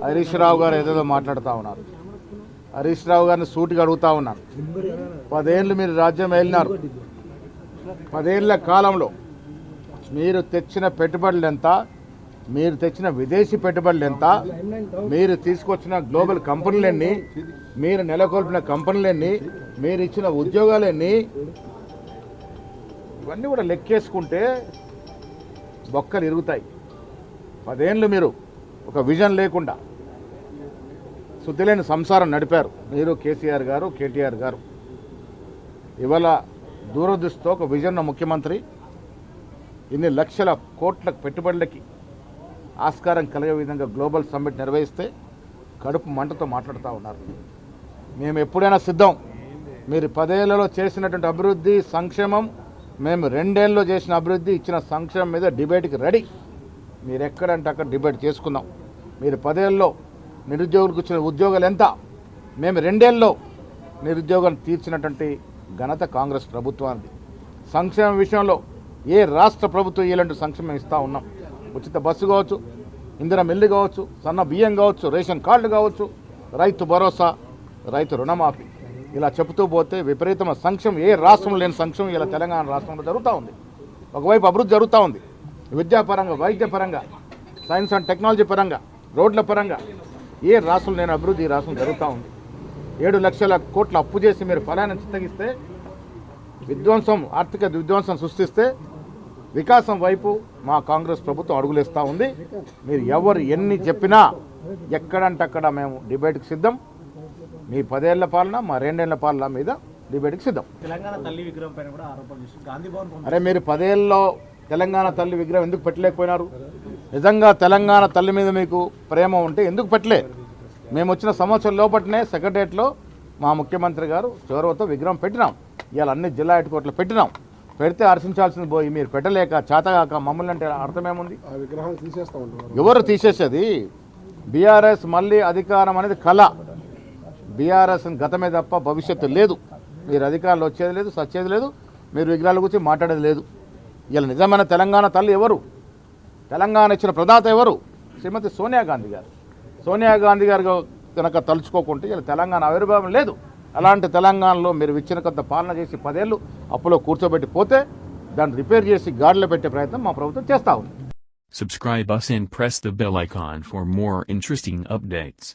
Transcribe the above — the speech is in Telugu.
హరీష్ రావు గారు ఏదేదో మాట్లాడుతూ ఉన్నారు. హరీష్ రావు గారిని సూటిగా అడుగుతా ఉన్నాను. 10 ఏళ్ళు మీరు రాజ్యం వెళ్ళినారు. 10 ఏళ్ల కాలంలో మీరు తెచ్చిన పెట్టుబడులు ఎంత, మీరు తెచ్చిన విదేశీ పెట్టుబడులు ఎంత, మీరు తీసుకొచ్చిన గ్లోబల్ కంపెనీలన్నీ, మీరు నెలకొల్పిన కంపెనీలన్నీ, మీరు ఇచ్చిన ఉద్యోగాలన్నీ, ఇవన్నీ కూడా లెక్కేసుకుంటే బొక్కలు ఇరుగుతాయి. 10 ఏళ్ళు మీరు ఒక విజన్ లేకుండా శుద్ధిలేని సంసారం నడిపారు. మీరు కేసీఆర్ గారు, కేటీఆర్ గారు. ఇవాళ దూరదృష్టితో ఒక విజన్ ముఖ్యమంత్రి ఇన్ని లక్షల కోట్ల పెట్టుబడులకి ఆస్కారం కలిగే విధంగా గ్లోబల్ సమ్మిట్ నిర్వహిస్తే కడుపు మంటతో మాట్లాడుతూ ఉన్నారు. మేము ఎప్పుడైనా సిద్ధం. మీరు 10 ఏళ్లలో చేసినటువంటి అభివృద్ధి, సంక్షేమం, మేము 2 ఏళ్ళలో చేసిన అభివృద్ధి, ఇచ్చిన సంక్షేమం మీద డిబేట్కి రెడీ. మీరు ఎక్కడంటే అక్కడ డిబేట్ చేసుకుందాం. మీరు 10 ఏళ్ళలో నిరుద్యోగులకు ఇచ్చిన ఉద్యోగాలు ఎంత, మేము 2 ఏళ్ళలో నిరుద్యోగం తీర్చినటువంటి ఘనత కాంగ్రెస్ ప్రభుత్వానికి. సంక్షేమం విషయంలో ఏ రాష్ట్ర ప్రభుత్వం ఇలాంటి సంక్షేమం ఇస్తూ ఉన్నాం. ఉచిత బస్సు కావచ్చు, ఇందిరా మిల్లు కావచ్చు, సన్న బియ్యం కావచ్చు, రేషన్ కార్డులు కావచ్చు, రైతు భరోసా, రైతు రుణమాఫీ, ఇలా చెబుతూ పోతే విపరీతమైన సంక్షేమం, ఏ రాష్ట్రంలో లేని సంక్షేమం ఇలా తెలంగాణ రాష్ట్రంలో జరుగుతూ ఉంది. ఒకవైపు అభివృద్ధి జరుగుతూ ఉంది, విద్యాపరంగా, వైద్యపరంగా, సైన్స్ అండ్ టెక్నాలజీ పరంగా, రోడ్ల పరంగా ఏ రాష్ట్రంలో లేని అభివృద్ధి ఈ రాష్ట్రం జరుగుతూ ఉంది. 7 లక్షల కోట్ల అప్పు చేసి మీరు ఫలాన్ని చిత్తగిస్తే, విధ్వంసం, ఆర్థిక విధ్వంసం సృష్టిస్తే వికాసం వైపు మా కాంగ్రెస్ ప్రభుత్వం అడుగులేస్తూ ఉంది. మీరు ఎవరు ఎన్ని చెప్పినా ఎక్కడంటే అక్కడ మేము డిబేట్కి సిద్ధం. మీ 10 ఏళ్ల పాలన, మా 2 ఏళ్ల పాలన మీద డిబేట్కి సిద్ధం. తెలంగాణ తల్లి విగ్రహం పైన కూడా ఆరోపణ చేశారు. గాంధీ భవన్ అరే మీరు 10 ఏళ్ళలో తెలంగాణ తల్లి విగ్రహం ఎందుకు పెట్టలేకపోయినారు? నిజంగా తెలంగాణ తల్లి మీద మీకు ప్రేమ ఉంటే ఎందుకు పెట్టలే? మేము వచ్చిన సంవత్సరం లోపలనే సెక్రటరియట్లో మా ముఖ్యమంత్రి గారు చొరవతో విగ్రహం పెట్టినాం. ఇవాళ అన్ని జిల్లా హెడ్ క్వార్టర్లో పెట్టినాం. పెడితే హర్షించాల్సింది పోయి మీరు పెట్టలేక, చేతగాక మమ్మల్ని అంటే అర్థమేముంది? ఎవరు తీసేసేది? బీఆర్ఎస్ మళ్ళీ అధికారం అనేది కళ. బీఆర్ఎస్ గతమే తప్ప భవిష్యత్తు లేదు. మీరు అధికారంలో వచ్చేది లేదు, సచ్చేది లేదు, మీరు విగ్రహాల గురించి మాట్లాడేది లేదు. ఇలా నిజమైన తెలంగాణ తల్లి ఎవరు? తెలంగాణ ఇచ్చిన ప్రదాత ఎవరు? శ్రీమతి సోనియా గాంధీ గారు. సోనియా గాంధీ గారు కనుక తలుచుకోకుంటే ఇలా తెలంగాణ ఆవిర్భావం లేదు. అలాంటి తెలంగాణలో మీరు ఇచ్చిన కొంత పాలన చేసి 10 ఏళ్ళు అప్పులో కూర్చోబెట్టి పోతే దాన్ని రిపేర్ చేసి గాడిలో పెట్టే ప్రయత్నం మా ప్రభుత్వం చేస్తూ ఉంది. Subscribe us and press the bell icon for more interesting updates.